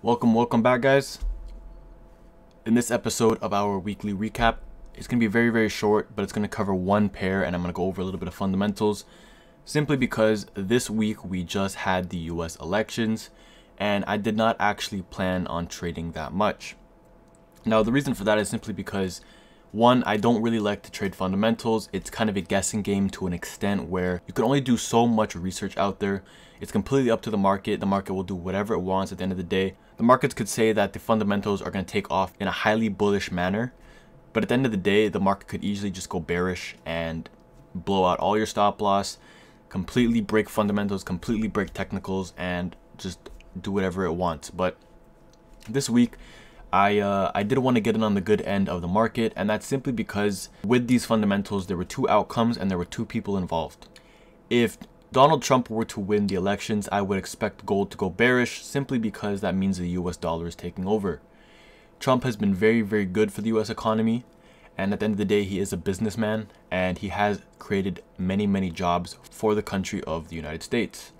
Welcome back, guys. In this episode of our weekly recap, it's going to be very short, but it's going to cover one pair, and I'm going to go over a little bit of fundamentals, simply because this week we just had the US elections, and I did not actually plan on trading that much. Now, the reason for that is simply because, one, I don't really like to trade fundamentals. It's kind of a guessing game to an extent where you can only do so much research out there. It's completely up to the market. The market will do whatever it wants at the end of the day. The markets could say that the fundamentals are going to take off in a highly bullish manner, but at the end of the day, the market could easily just go bearish and blow out all your stop loss, completely break fundamentals, completely break technicals, and just do whatever it wants. But this week, I did want to get in on the good end of the market, and that's simply because with these fundamentals, there were two outcomes and there were two people involved. If Donald Trump were to win the elections, I would expect gold to go bearish, simply because that means the US dollar is taking over. Trump has been very good for the US economy, and at the end of the day, he is a businessman, and he has created many jobs for the country of the United States.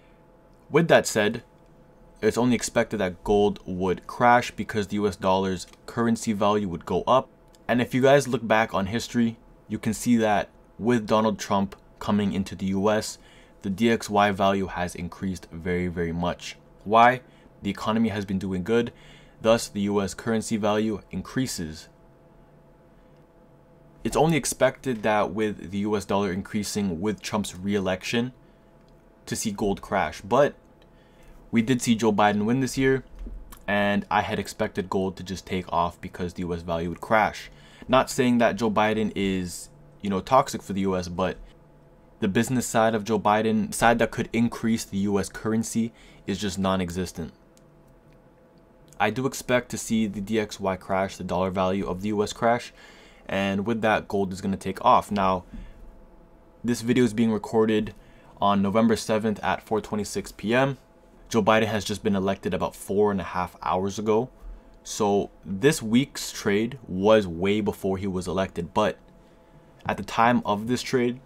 With that said, it's only expected that gold would crash because the US dollar's currency value would go up. And if you guys look back on history, you can see that with Donald Trump coming into the US, the DXY value has increased very much. Why? The economy has been doing good, thus the US currency value increases. It's only expected that with the US dollar increasing with Trump's re-election to see gold crash, but we did see Joe Biden win this year, and I had expected gold to just take off because the US value would crash. Not saying that Joe Biden is, toxic for the US, but the business side of Joe Biden, side that could increase the US currency, is just non-existent. I do expect to see the DXY crash, the dollar value of the US crash, and with that, gold is going to take off. Now, this video is being recorded on November 7th at 4:26 p.m. Joe Biden has just been elected about 4.5 hours ago. So this week's trade was way before he was elected. But at the time of this trade,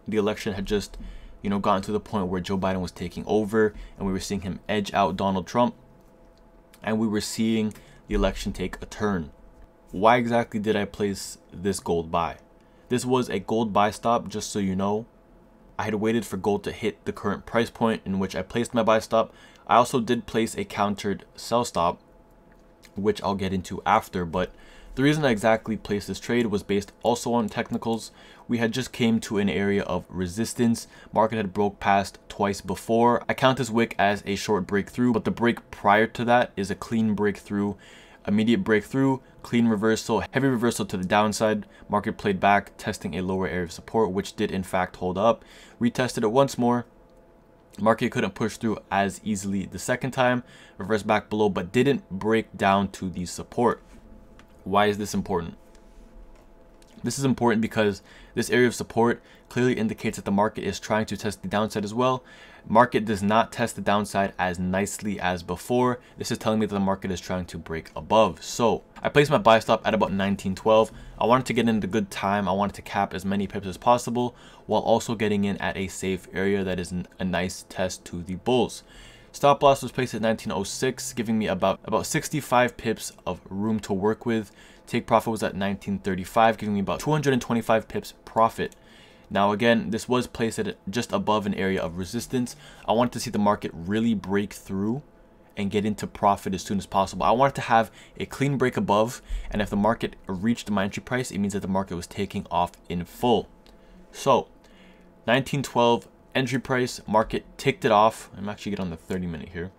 the election had just, gotten to the point where Joe Biden was taking over, and we were seeing him edge out Donald Trump, and we were seeing the election take a turn. Why exactly did I place this gold buy? This was a gold buy stop, just so you know. I had waited for gold to hit the current price point in which I placed my buy stop. I also did place a countered sell stop, which I'll get into after, but the reason I exactly placed this trade was based also on technicals. We had just came to an area of resistance. Market had broke past twice before. I count this wick as a short breakthrough, but the break prior to that is a clean breakthrough. Immediate breakthrough, clean reversal, heavy reversal to the downside. Market played back, testing a lower area of support, which did in fact hold up. Retested it once more. Market couldn't push through as easily the second time. Reversed back below, but didn't break down to the support. Why is this important? This is important because this area of support clearly indicates that the market is trying to test the downside as well. Market does not test the downside as nicely as before. This is telling me that the market is trying to break above. So I placed my buy stop at about 1912. I wanted to get in at a good time. I wanted to cap as many pips as possible while also getting in at a safe area that is a nice test to the bulls. Stop loss was placed at 1906, giving me about 65 pips of room to work with. Take profit was at 1935, giving me about 225 pips profit. Now again, this was placed at just above an area of resistance. I wanted to see the market really break through and get into profit as soon as possible. I wanted to have a clean break above, and if the market reached my entry price, it means that the market was taking off in full. So 1912 entry price, market ticked it off. I'm actually getting on the 30-minute here.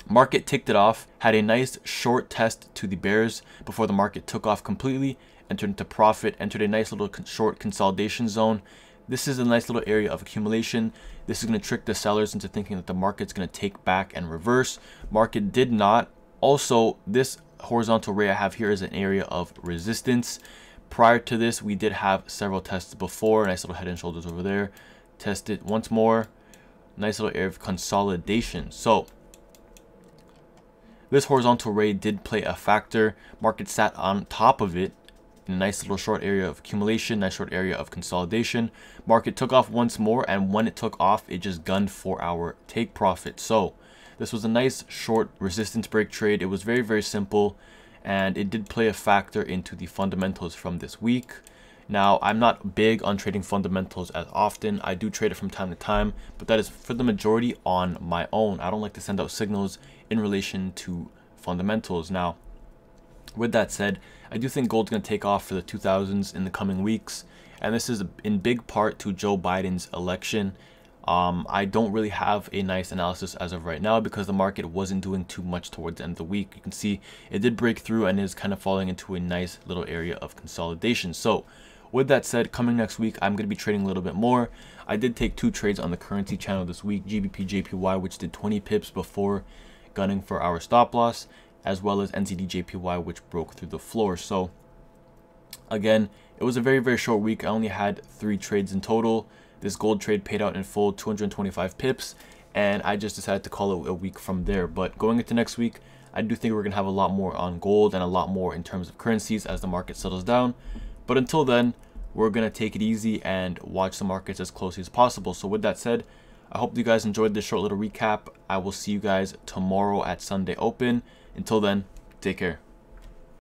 Market ticked it off, had a nice short test to the bears before the market took off completely, entered into profit, entered a nice little short consolidation zone. This is a nice little area of accumulation. This is going to trick the sellers into thinking that the market's going to take back and reverse. Market did not. Also, this horizontal ray I have here is an area of resistance. Prior to this, we did have several tests before. Nice little head and shoulders over there. Test it once more. Nice little area of consolidation. So this horizontal ray did play a factor. Market sat on top of it in a nice little short area of accumulation, nice short area of consolidation. Market took off once more, and when it took off, it just gunned for our take profit. So This was a nice short resistance break trade. It was very, very simple, and it did play a factor into the fundamentals from this week. Now, I'm not big on trading fundamentals as often. I do trade it from time to time, but that is for the majority on my own. I don't like to send out signals in relation to fundamentals. Now, with that said, I do think gold's going to take off for the 2000s in the coming weeks, and this is in big part to Joe Biden's election. I don't really have a nice analysis as of right now because the market wasn't doing too much towards the end of the week. You can see it did break through and is kind of falling into a nice little area of consolidation. So with that said, coming next week, I'm going to be trading a little bit more. I did take 2 trades on the currency channel this week, GBP JPY, which did 20 pips before gunning for our stop loss, as well as NZD JPY, which broke through the floor. So again, it was a very, very short week. I only had 3 trades in total. This gold trade paid out in full, 225 pips, and I just decided to call it a week from there. But going into next week, I do think we're going to have a lot more on gold and a lot more in terms of currencies as the market settles down. But until then, we're going to take it easy and watch the markets as closely as possible. So with that said, I hope you guys enjoyed this short little recap. I will see you guys tomorrow at Sunday Open. Until then, take care.